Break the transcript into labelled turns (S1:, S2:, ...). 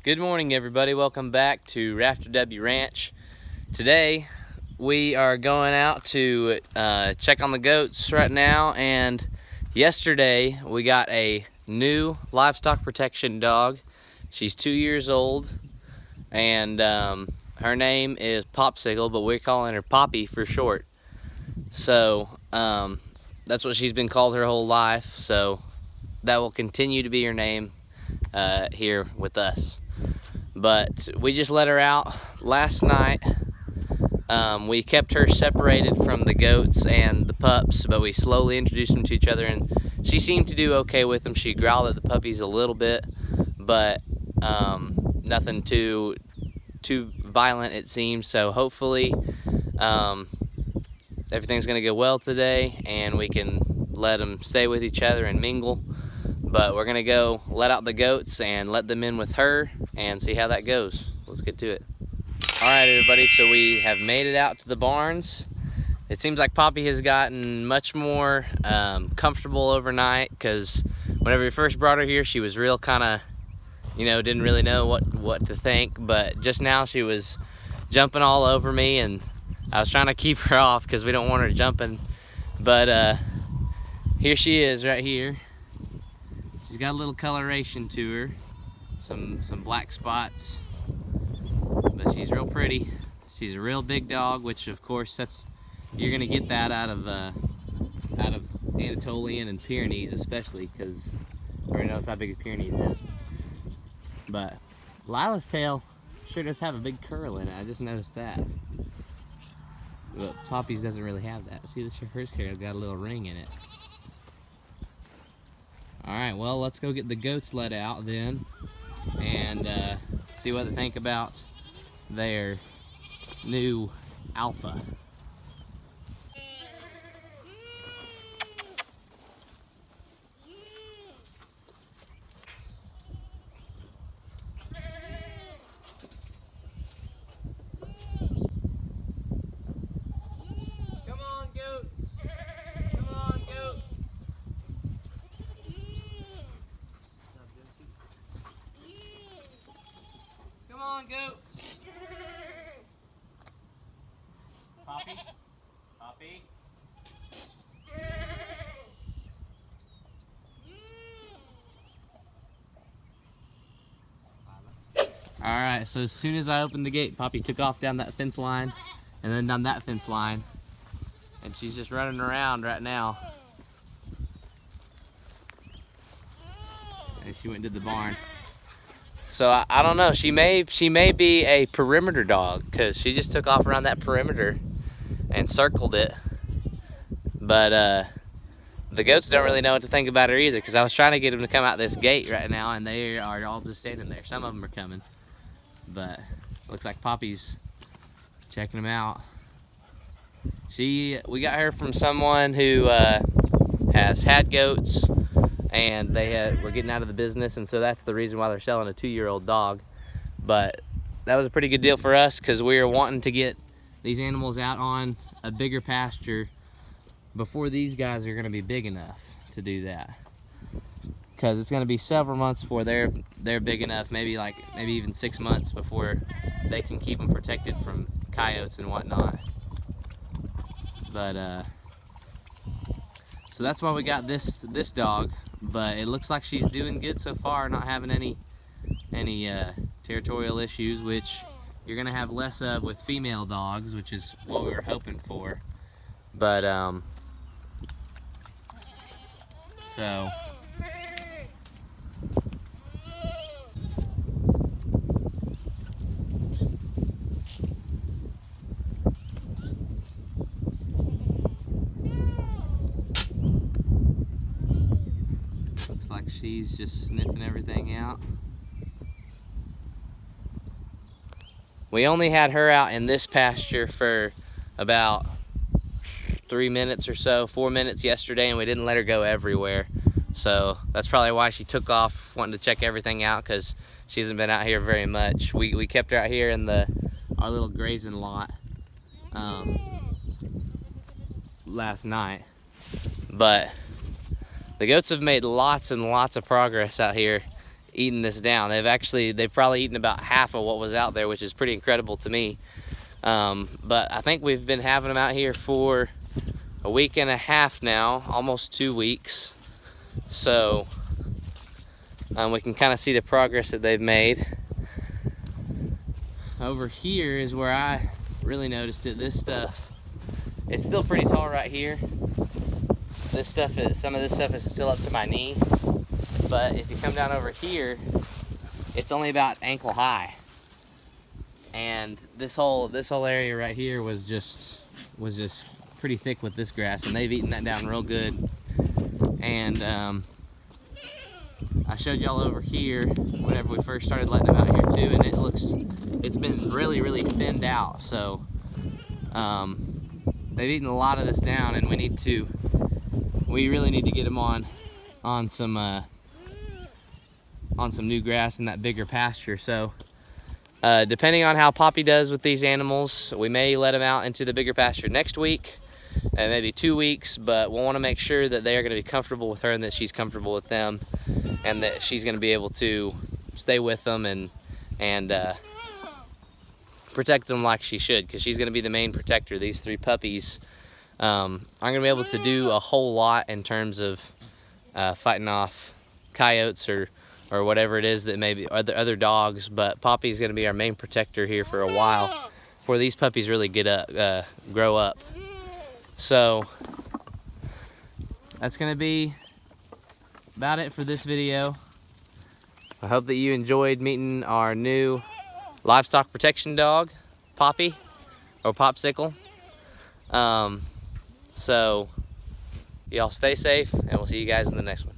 S1: Good morning, everybody. Welcome back to Rafter W Ranch. Today we are going out to check on the goats right now, and yesterday we got a new livestock protection dog. She's 2 years old, and her name is Popsicle, but we're calling her Poppy for short. So that's what she's been called her whole life, so that will continue to be her name here with us. But we just let her out last night. We kept her separated from the goats and the pups, but we slowly introduced them to each other, and she seemed to do okay with them. She growled at the puppies a little bit, but nothing too violent, it seems. So hopefully everything's gonna go well today, and we can let them stay with each other and mingle. But we're gonna go let out the goats and let them in with her and see how that goes. Let's get to it. All right, everybody, so we have made it out to the barns. It seems like Poppy has gotten much more comfortable overnight, because whenever we first brought her here, she was real kind of, didn't really know what to think. But just now she was jumping all over me, and I was trying to keep her off because we don't want her jumping. But here she is right here. She's got a little coloration to her, some black spots, but she's real pretty. She's a real big dog, which of course you're gonna get that out of Anatolian and Pyrenees, especially because everybody knows how big a Pyrenees is. But Lila's tail sure does have a big curl in it. I just noticed that. But Poppy's doesn't really have that. See, hers tail's got a little ring in it. Alright, well, let's go get the goats let out then and see what they think about their new alpha. Come on, goats! Come on, goats! Come on, goats! Poppy? Poppy? Alright, so as soon as I opened the gate, Poppy took off down that fence line and then down that fence line. And she's just running around right now. And she went to the barn. So I don't know, she may be a perimeter dog, because she just took off around that perimeter and circled it. But the goats don't really know what to think about her either, because I was trying to get them to come out this gate right now, and they are all just standing there. Some of them are coming, but looks like Poppy's checking them out. We got her from someone who has had goats, and they were getting out of the business, and so that's the reason why they're selling a 2-year-old dog. But that was a pretty good deal for us, because we were wanting to get these animals out on a bigger pasture before these guys are going to be big enough to do that, because it's going to be several months before they're big enough, maybe even 6 months before they can keep them protected from coyotes and whatnot. But so that's why we got this dog. But it looks like she's doing good so far, not having any territorial issues, which you're gonna have less of with female dogs, which is what we were hoping for. But so looks like she's just sniffing everything out. We only had her out in this pasture for about 3 minutes or so, 4 minutes yesterday, and we didn't let her go everywhere. So that's probably why she took off wanting to check everything out, because she hasn't been out here very much. We kept her out here in our little grazing lot last night. But the goats have made lots and lots of progress out here. eaten this down. They've probably eaten about half of what was out there, which is pretty incredible to me. But I think we've been having them out here for a week and a half now, almost 2 weeks. So we can kind of see the progress that they've made. Over here is where I really noticed it. This stuff, it's still pretty tall right here. Some of this stuff is still up to my knee. But if you come down over here, it's only about ankle high. And this whole area right here was just pretty thick with this grass, and they've eaten that down real good. And I showed y'all over here whenever we first started letting them out here too, and it's been really thinned out. So they've eaten a lot of this down, and we really need to get them on some new grass in that bigger pasture. So depending on how Poppy does with these animals, we may let them out into the bigger pasture next week, and maybe 2 weeks, but we'll want to make sure that they are going to be comfortable with her and that she's comfortable with them, and that she's going to be able to stay with them and protect them like she should, because she's going to be the main protector. These 3 puppies aren't going to be able to do a whole lot in terms of fighting off coyotes or whatever it is that maybe other dogs, but Poppy's going to be our main protector here for a while before these puppies really grow up. So that's going to be about it for this video. I hope that you enjoyed meeting our new livestock protection dog, Poppy, or Popsicle. So y'all stay safe, and we'll see you guys in the next one.